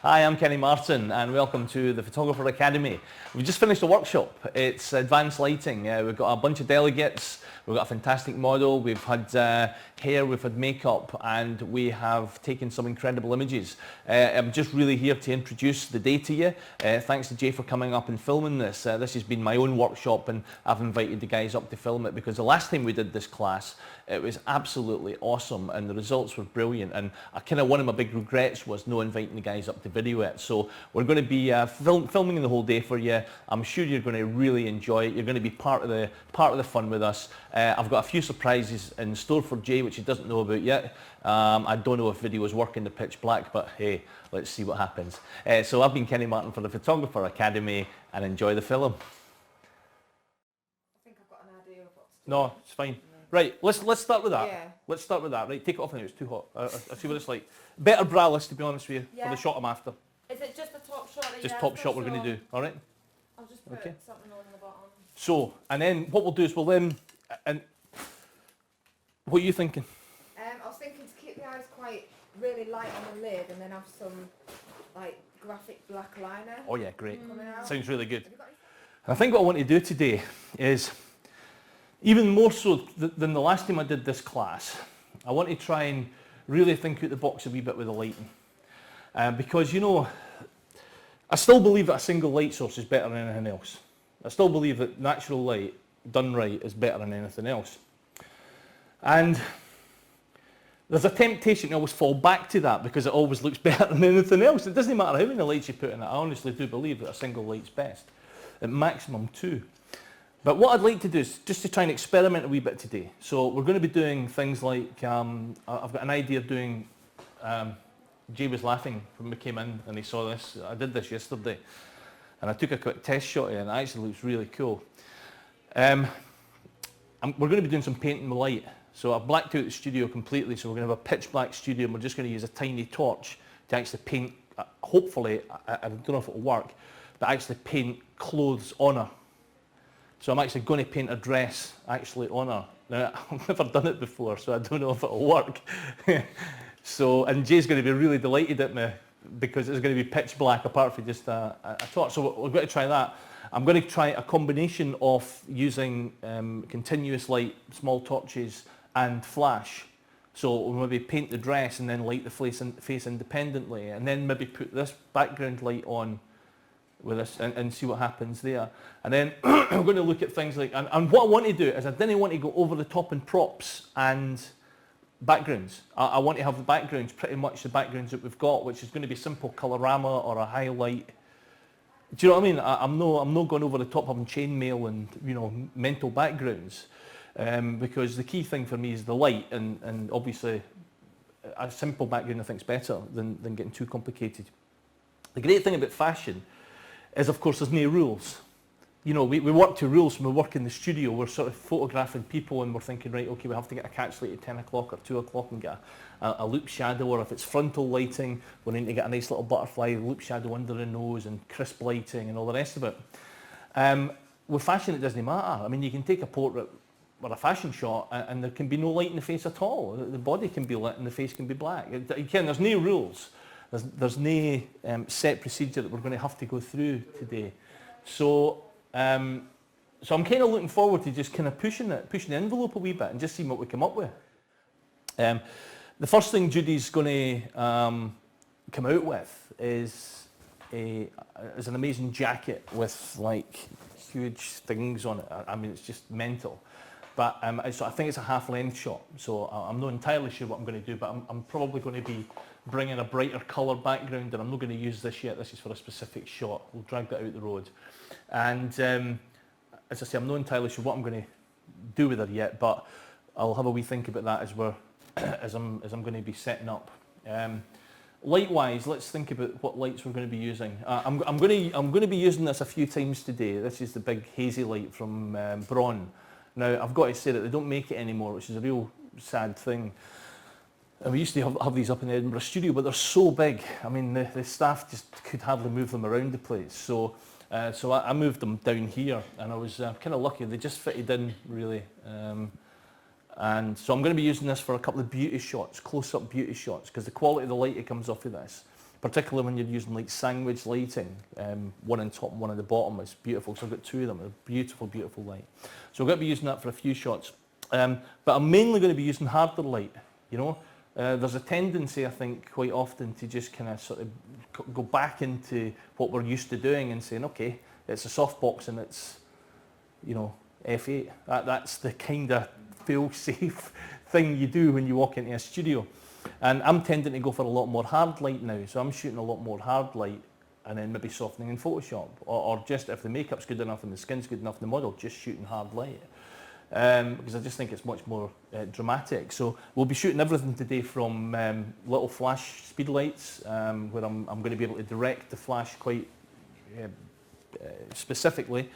Hi, I'm Kenny Martin and welcome to the Photographer Academy. We've just finished a workshop. It's advanced lighting. We've got a bunch of delegates, we've got a fantastic model, we've had hair, we've had makeup, and we have taken some incredible images. I'm just really here to introduce the day to you. Thanks to Jay for coming up and filming this. This has been my own workshop and I've invited the guys up to film it because the last time we did this class it was absolutely awesome and the results were brilliant, and one of my big regrets was no inviting the guys up to video it. So we're going to be filming the whole day for you. I'm sure you're going to really enjoy it. You're going to be part of the fun with us. I've got a few surprises in store for Jay which he doesn't know about yet. I don't know if video is working the pitch black, but hey, let's see what happens. So I've been Kenny Martin for the Photographer Academy, and enjoy the film. I think I've got an idea of what to do. No, it's fine. Right, let's start with that. Yeah. Let's start with that. Right, take it off now, it's too hot. I see what it's like. Better braless, to be honest with you, Yeah. for the shot I'm after. Is it just the top shot that Just top shot we're going to do, all right? I'll just put Okay. something on the bottom. So, and then what we'll do is we'll then, and what are you thinking? I was thinking to keep the eyes quite really light on the lid and then have some like graphic black liner Oh yeah, great. coming out. Sounds really good. Have you got any? I think what I want to do today is, even more so than the last time I did this class, I want to try and really think out the box a wee bit with the lighting. Because, you know, I still believe that a single light source is better than anything else. I still believe that natural light done right is better than anything else. And there's a temptation to always fall back to that because it always looks better than anything else. It doesn't matter how many lights you put in it. I honestly do believe that a single light's best. At maximum 2. But what I'd like to do is just to try and experiment a wee bit today. So we're going to be doing things like, I've got an idea of doing, Jay was laughing when we came in and he saw this. I did this yesterday and I took a quick test shot of it and it actually looks really cool. We're going to be doing some painting with light. So I've blacked out the studio completely, so we're going to have a pitch black studio and we're just going to use a tiny torch to actually paint, hopefully, I don't know if it'll work, but actually paint clothes on her. So I'm actually going to paint a dress actually on her. Now, I've never done it before, so I don't know if it'll work. So, and Jay's going to be really delighted at me because it's going to be pitch black apart from just a torch. So we're going to try that. I'm going to try a combination of using continuous light, small torches and flash. So we'll maybe paint the dress and then light the face independently, and then maybe put this background light on with this and see what happens there. And then I'm going to look at things like, and what I want to do is I didn't want to go over the top in props and backgrounds. I want to have the backgrounds pretty much the backgrounds that we've got, which is going to be simple colorama or a highlight. Do you know what I mean? I'm not going over the top having chainmail and, you know, mental backgrounds, because the key thing for me is the light, and obviously a simple background I think is better than getting too complicated. The great thing about fashion is, of course, there's no rules. You know, we work to rules when we work in the studio. We're sort of photographing people and we're thinking, right, okay, we have to get a catch light at 10 o'clock or 2 o'clock and get a loop shadow, or if it's frontal lighting, we need to get a nice little butterfly loop shadow under the nose and crisp lighting and all the rest of it. With fashion, it doesn't matter. I mean, you can take a portrait or a fashion shot and there can be no light in the face at all. The body can be lit and the face can be black. Again, there's no rules. There's no set procedure that we're going to have to go through today. So I'm kind of looking forward to just kind of pushing the envelope a wee bit and just seeing what we come up with. The first thing Judy's going to come out with is an amazing jacket with like huge things on it. I mean, it's just mental. But so I think it's a half-length shot, so I'm not entirely sure what I'm going to do, but I'm probably going to be bringing a brighter colour background, and I'm not going to use this yet. This is for a specific shot. We'll drag that out the road. And as I say, I'm not entirely sure what I'm going to do with her yet, but I'll have a wee think about that as I'm going to be setting up. Light-wise, let's think about what lights we're going to be using. I'm going to be using this a few times today. This is the big hazy light from Braun. Now, I've got to say that they don't make it anymore, which is a real sad thing. And we used to have these up in the Edinburgh studio, but they're so big. I mean, the staff just could hardly move them around the place. So I moved them down here, and I was kind of lucky. They just fitted in, really. And so I'm going to be using this for a couple of beauty shots, close-up beauty shots, because the quality of the light that comes off of this particularly when you're using like sandwich lighting, one on top and one on the bottom. It's beautiful. So I've got two of them. A beautiful, beautiful light. So I'm going to be using that for a few shots. But I'm mainly going to be using harder light, you know. There's a tendency, I think, quite often to just kind of sort of go back into what we're used to doing and saying, okay, it's a softbox and it's, you know, f8. That's the kind of fail-safe thing you do when you walk into a studio. And I'm tending to go for a lot more hard light now, so I'm shooting a lot more hard light and then maybe softening in Photoshop, or just if the makeup's good enough and the skin's good enough in the model, just shooting hard light. Because I just think it's much more dramatic. So we'll be shooting everything today from little flash speedlights, where I'm going to be able to direct the flash quite specifically,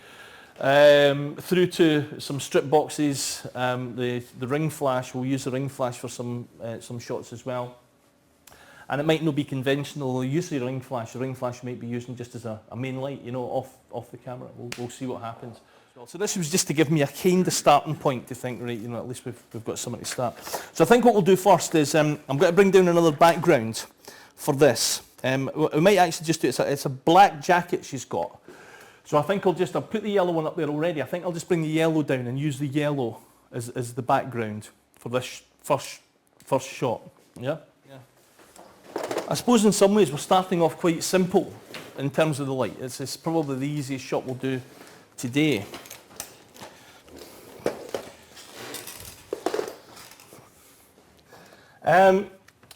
through to some strip boxes. The ring flash, we'll use the ring flash for some shots as well. And it might not be conventional use of the ring flash. The ring flash might be using just as a main light, you know, off the camera. We'll see what happens. So this was just to give me a kind of starting point to think, right, you know, at least we've got something to start. So I think what we'll do first is I'm going to bring down another background for this. We might actually just do it. It's a black jacket she's got. So I think I'll put the yellow one up there already. I think I'll just bring the yellow down and use the yellow as the background for this first shot. Yeah? Yeah. I suppose in some ways we're starting off quite simple in terms of the light. It's probably the easiest shot we'll do today.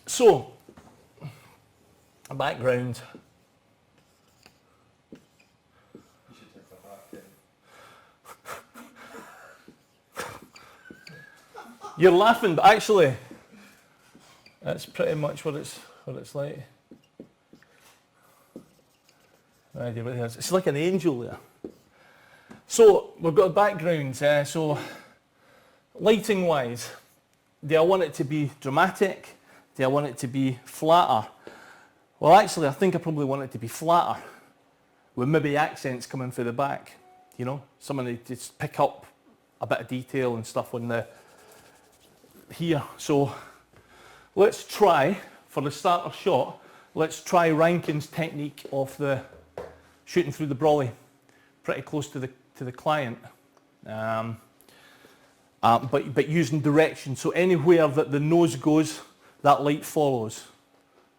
So, a background. You should take that back, You're laughing, but actually, that's pretty much what it's like. Right, it's like an angel there. So we've got a background. So lighting wise, do I want it to be dramatic? Do I want it to be flatter? Well, actually, I think I probably want it to be flatter, with maybe accents coming through the back. You know, something to just pick up a bit of detail and stuff on the here. So let's try, for the starter shot, let's try Rankin's technique of the shooting through the brolly, pretty close to the client, but using direction. So anywhere that the nose goes, that light follows.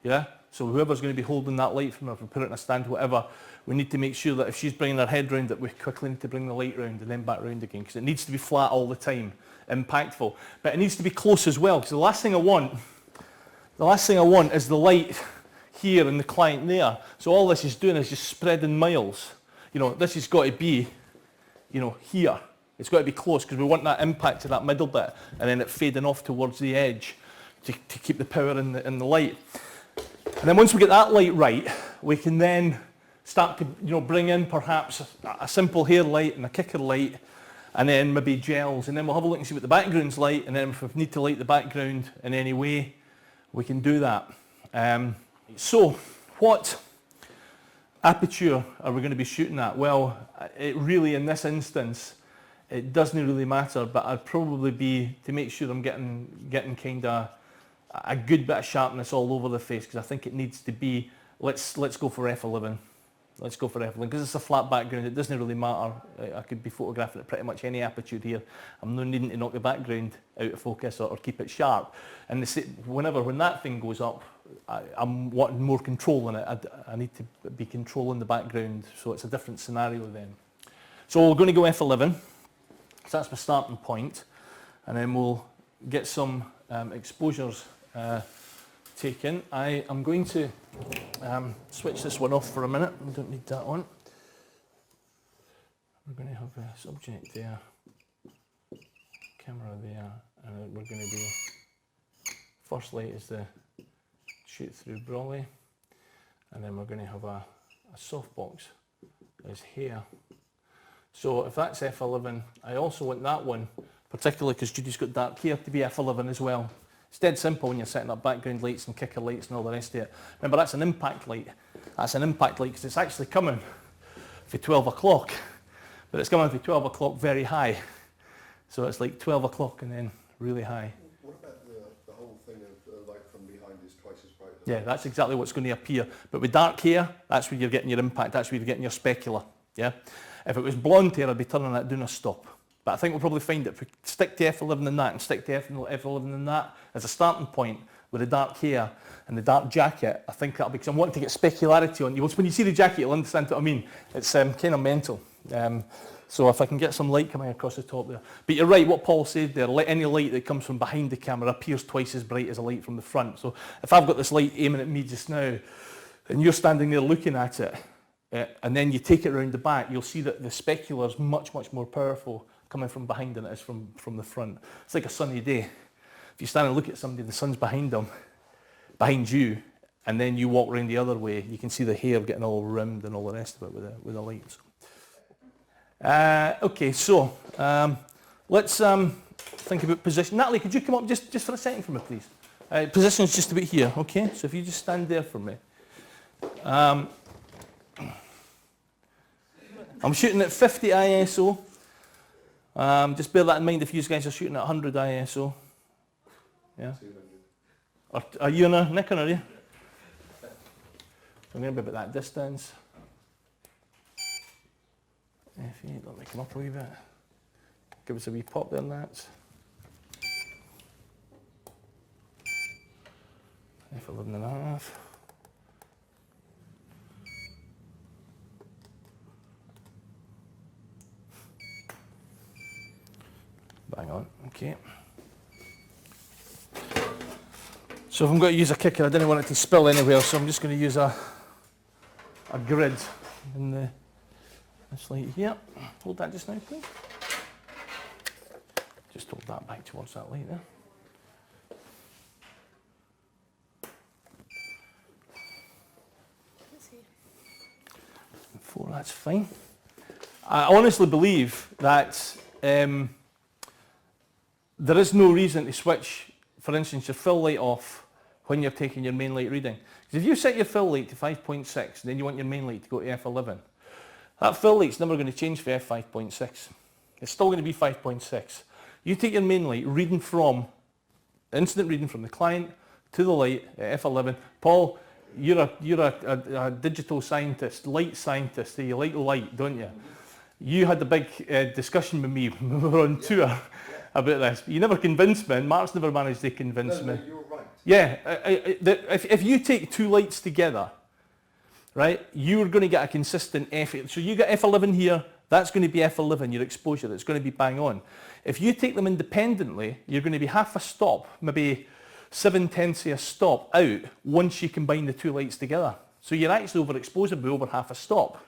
Yeah. So whoever's going to be holding that light from her, if we put it in a stand, whatever, we need to make sure that if she's bringing her head round, that we quickly need to bring the light round and then back round again, because it needs to be flat all the time, impactful. But it needs to be close as well, because the last thing I want is the light here and the client there. So all this is doing is just spreading miles. You know, this has got to be, you know, here. It's got to be close, because we want that impact to that middle bit, and then it fading off towards the edge to keep the power in the light. And then once we get that light right, we can then start to, you know, bring in perhaps a simple hair light and a kicker light, and then maybe gels, and then we'll have a look and see what the background's like, and then if we need to light the background in any way, we can do that. So what aperture are we going to be shooting at? Well, it really, in this instance, it doesn't really matter, but I'd probably be, to make sure I'm getting kind of a good bit of sharpness all over the face, because I think it needs to be, let's go for f11. Let's go for f11, because it's a flat background, it doesn't really matter. I could be photographing at pretty much any aperture here. I'm not needing to knock the background out of focus or keep it sharp. And when that thing goes up, I'm wanting more control in it. I need to be controlling the background, so it's a different scenario then. So we're going to go f11. So that's my starting point, and then we'll get some exposures taken. I am going to switch this one off for a minute. I don't need that on. We're going to have a subject there, camera there, and we're going to be, first light is the shoot through brolly, and then we're going to have a softbox as here. So if that's f11, I also want that one, particularly because Judy's got dark hair, to be f11 as well. It's dead simple when you're setting up background lights and kicker lights and all the rest of it. Remember, that's an impact light. That's an impact light because it's actually coming for 12 o'clock, but it's coming for 12 o'clock very high. So it's like 12 o'clock and then really high. What about the whole thing of light from behind is twice as bright Yeah, that's exactly what's going to appear. But with dark hair, that's where you're getting your impact, that's where you're getting your specular. Yeah? If it was blonde hair, I'd be turning that down a stop. But I think we'll probably find that if we stick to F11 and that, and stick to F11 and that as a starting point with the dark hair and the dark jacket, I think that'll be, because I'm wanting to get specularity on you. When you see the jacket, you'll understand what I mean. It's kind of mental. So if I can get some light coming across the top there. But you're right, what Paul said there, any light that comes from behind the camera appears twice as bright as a light from the front. So if I've got this light aiming at me just now, and you're standing there looking at it, and then you take it around the back, you'll see that the specular is much, much more powerful coming from behind than it is from the front. It's like a sunny day. If you stand and look at somebody, the sun's behind them, behind you, and then you walk around the other way, you can see the hair getting all rimmed and all the rest of it with the lights. Okay, so let's think about position. Natalie, could you come up just for a second for me, please? Position's just about here, okay? So if you just stand there for me. I'm shooting at 50 ISO. Just bear that in mind if you guys are shooting at 100 ISO. Yeah. Are you on a Nikon, are you? I'm going to be about that distance. Let me come up a wee bit. Give us a wee pop there, Nats. F11.5. Bang on, okay. So if I'm going to use a kicker, I didn't want it to spill anywhere, so I'm just going to use a grid in this light here. Hold that just now, please. Just hold that back towards that light there. Four, that's fine. I honestly believe that there is no reason to switch, for instance, your fill light off when you're taking your main light reading. Because if you set your fill light to 5.6 and then you want your main light to go to f11, that fill light's never going to change for f5.6. It's still going to be 5.6. You take your main light, incident reading from the client to the light at f11. Paul, you're a digital scientist, light scientist. You like light, don't you? You had a big discussion with me when we were on tour about this. You never convinced me, and Mark's never managed to convince me. No, you're right. Yeah, if you take two lights together, right, you're going to get a consistent F. So you get F11 here, that's going to be F11, your exposure, it's going to be bang on. If you take them independently, you're going to be half a stop, maybe 7/10 of a stop out once you combine the two lights together. So you're actually overexposing by over half a stop.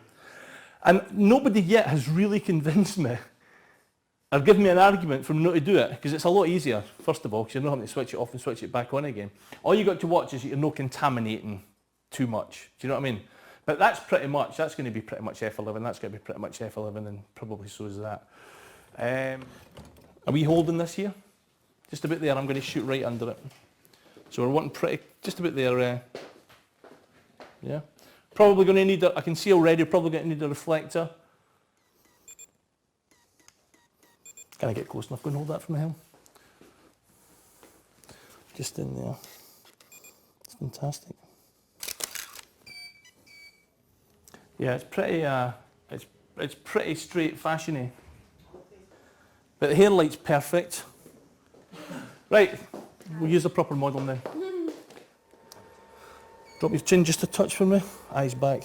And nobody yet has really convinced me or given me an argument for not to do it, because it's a lot easier, first of all, because you're not having to switch it off and switch it back on again. All you got to watch is you're not contaminating too much. Do you know what I mean? But that's going to be pretty much F11, that's going to be pretty much F11, and probably so is that. Are we holding this here? Just about there, I'm going to shoot right under it. So we're wanting just about there, yeah. Probably going to need, I can see already, probably going to need a reflector. Can I get close enough? Go and hold that from the helm. Just in there. It's fantastic. Yeah, it's pretty. It's pretty straight fashiony. But the hair light's perfect. Right, we'll use a proper model now. Drop your chin just a touch for me. Eyes back.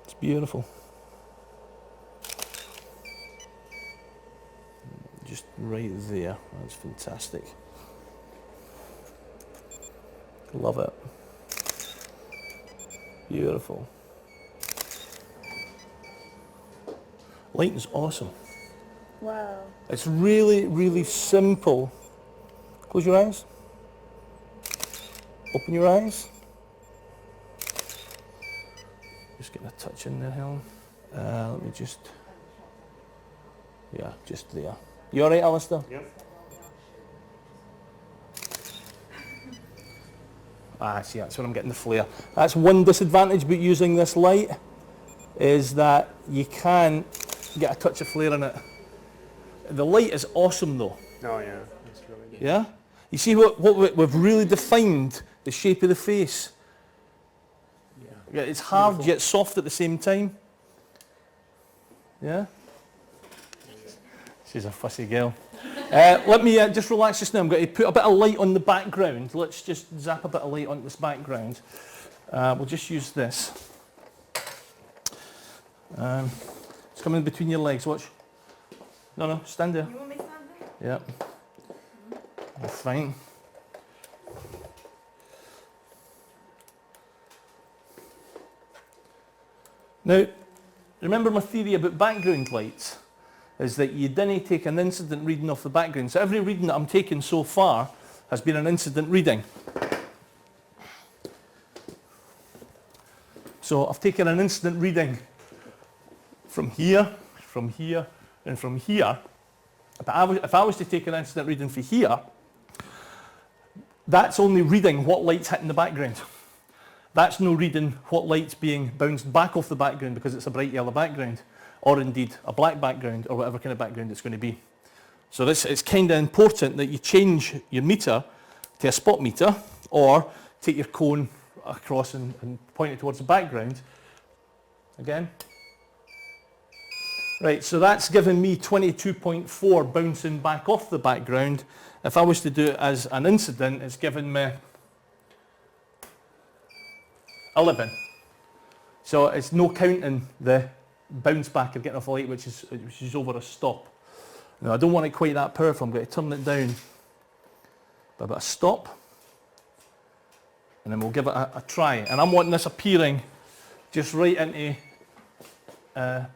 It's beautiful. Just right there. That's fantastic. Love it. Beautiful. Lighting's awesome. Wow. It's really, really simple. Close your eyes. Open your eyes. Just getting a touch in there, Helen. Let me just... Yeah, just there. You alright, Alistair? Yep. See, that's where I'm getting the flare. That's one disadvantage about using this light, is that you can get a touch of flare in it. The light is awesome though. Oh yeah, that's really good. Yeah? You see what we've really defined the shape of the face. Yeah, it's hard yet soft at the same time. Yeah? She's a fussy girl. Let me just relax just now. I'm going to put a bit of light on the background. Let's just zap a bit of light on this background. We'll just use this. It's coming between your legs. Watch. No, stand there. You want me to stand there? Yep. You're fine. Now, remember my theory about background lights is that you didn't take an incident reading off the background. So every reading that I'm taking so far has been an incident reading. So I've taken an incident reading from here, and from here. But if I was to take an incident reading for here, that's only reading what light's hitting the background. That's no reading what light's being bounced back off the background because it's a bright yellow background, or indeed a black background, or whatever kind of background it's going to be. So it's kind of important that you change your meter to a spot meter, or take your cone across and point it towards the background. Again. Right, so that's given me 22.4 bouncing back off the background. If I was to do it as an incident, it's given me 11. So it's no counting the bounce back of getting off the light, which is over a stop. Now I don't want it quite that powerful. I'm going to turn it down by about a stop, and then we'll give it a try. And I'm wanting this appearing just right into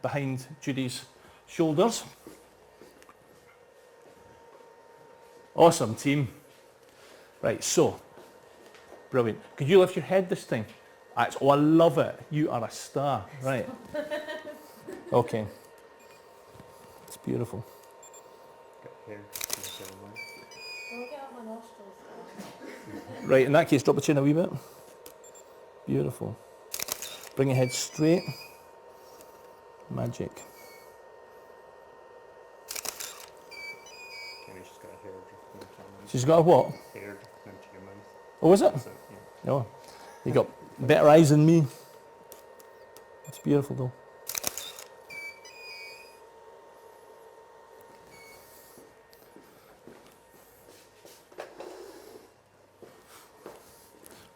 behind Judy's shoulders. Awesome, team. Right, so brilliant. Could you lift your head this time? Oh, I love it. You are a star. Right. Okay. It's beautiful. Here. Don't get out my nostrils. Right, in that case, drop the chin a wee bit. Beautiful. Bring your head straight. Magic. Kenny's just got a hair drift into your mouth. She's got a what? Hair drift into your mouth. Oh, is it? So, yeah. Oh, you got better eyes than me. It's beautiful though.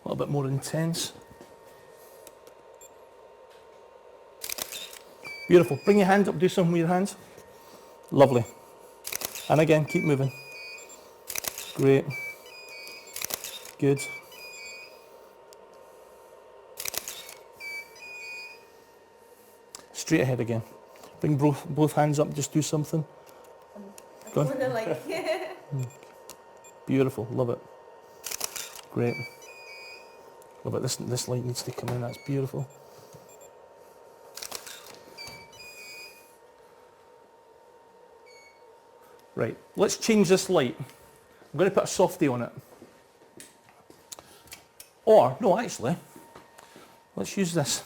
A little bit more intense. Beautiful. Bring your hands up, do something with your hands. Lovely. And again, keep moving. Great. Good. Straight ahead again. Bring both hands up, just do something. Go on. Beautiful, love it. Great. Love it. This light needs to come in, that's beautiful. Right, let's change this light. I'm going to put a softie on it. Or, no, actually, let's use this.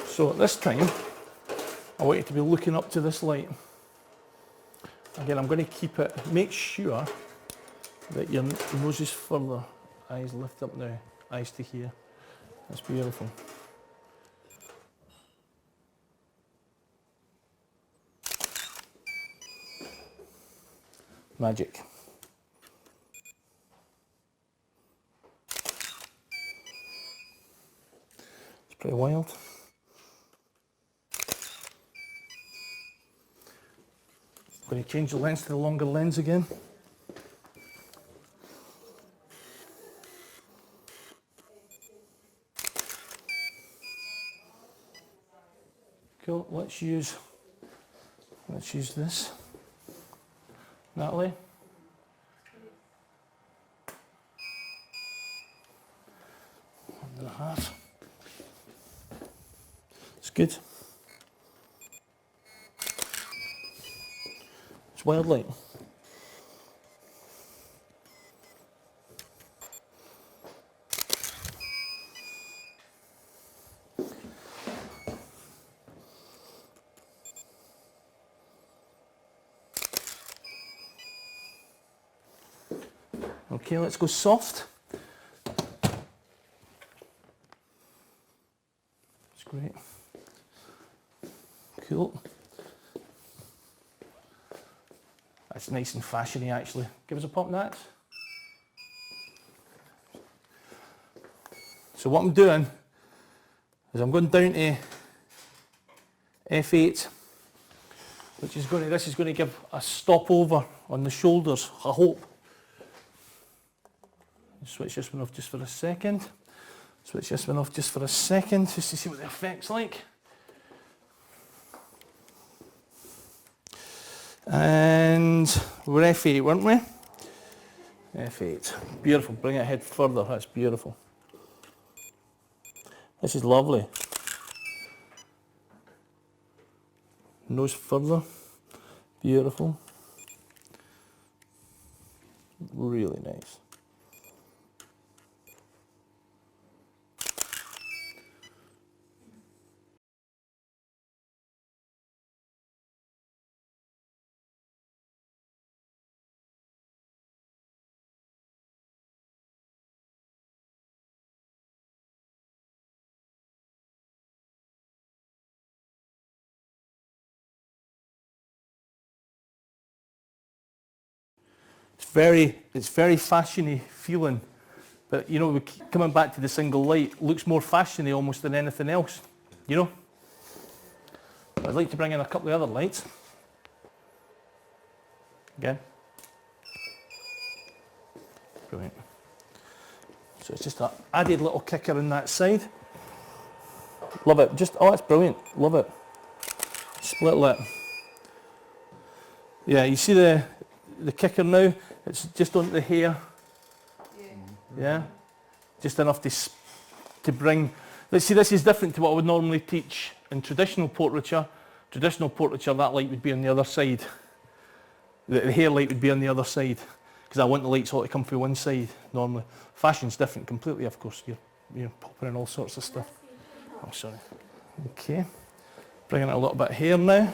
So at this time, I want you to be looking up to this light. Again, I'm going to keep it, make sure that your nose is further. Eyes lift up now, eyes to here. That's beautiful. Magic. It's pretty wild. Going to change the lens to the longer lens again. Cool. Let's use this. Natalie? 1.5. It's good. It's wild light. Okay, let's go soft. That's great. Cool. That's nice and fashiony actually. Give us a pop, Nat. So what I'm doing is I'm going down to F8, which is this is going to give a stopover on the shoulders, I hope. Switch this one off just for a second. Switch this one off just for a second, just to see what the effect's like. And we're F8, weren't we? F8. Beautiful. Bring it ahead further. That's beautiful. This is lovely. Nose further. Beautiful. Really nice. It's very fashiony feeling, but you know, coming back to the single light, looks more fashiony almost than anything else, you know. I'd like to bring in a couple of other lights. Again. Brilliant. So it's just an added little kicker in that side. Love it. Just, oh, it's brilliant. Love it. Split lit. Yeah, you see the kicker now? It's just on the hair. Yeah. Just enough to bring. Let's see, this is different to what I would normally teach in traditional portraiture. Traditional portraiture, that light would be on the other side. The hair light would be on the other side, because I want the lights all to come through one side normally. Fashion's different completely, of course. You're popping in all sorts of stuff. Oh, sorry. Okay. Bringing it a little bit here now.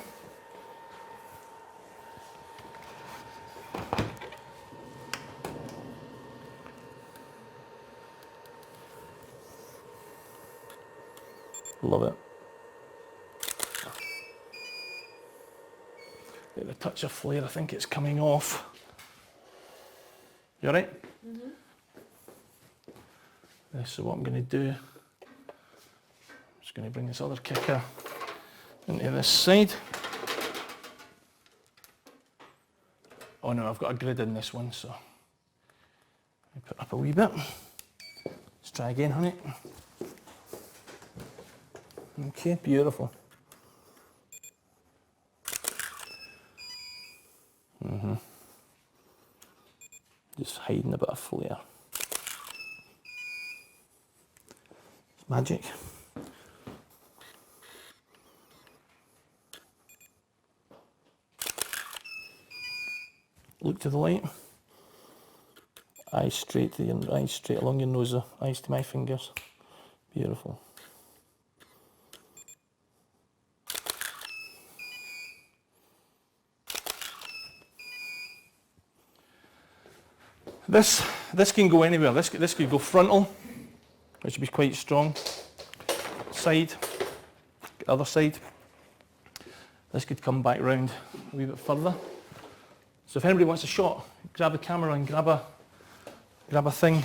Love it. Get a touch of flare, I think it's coming off. You alright? Mm-hmm. So what I'm going to do, I'm just going to bring this other kicker into this side. Oh no, I've got a grid in this one, so let me put up a wee bit. Let's try again, honey. Okay, beautiful. Just hiding a bit of flare. It's magic. Look to the light. Eyes straight to your eyes, straight along your nose. Eyes to my fingers. Beautiful. This can go anywhere. This could go frontal, which would be quite strong. Side, other side. This could come back round a wee bit further. So if anybody wants a shot, grab the camera and grab a thing.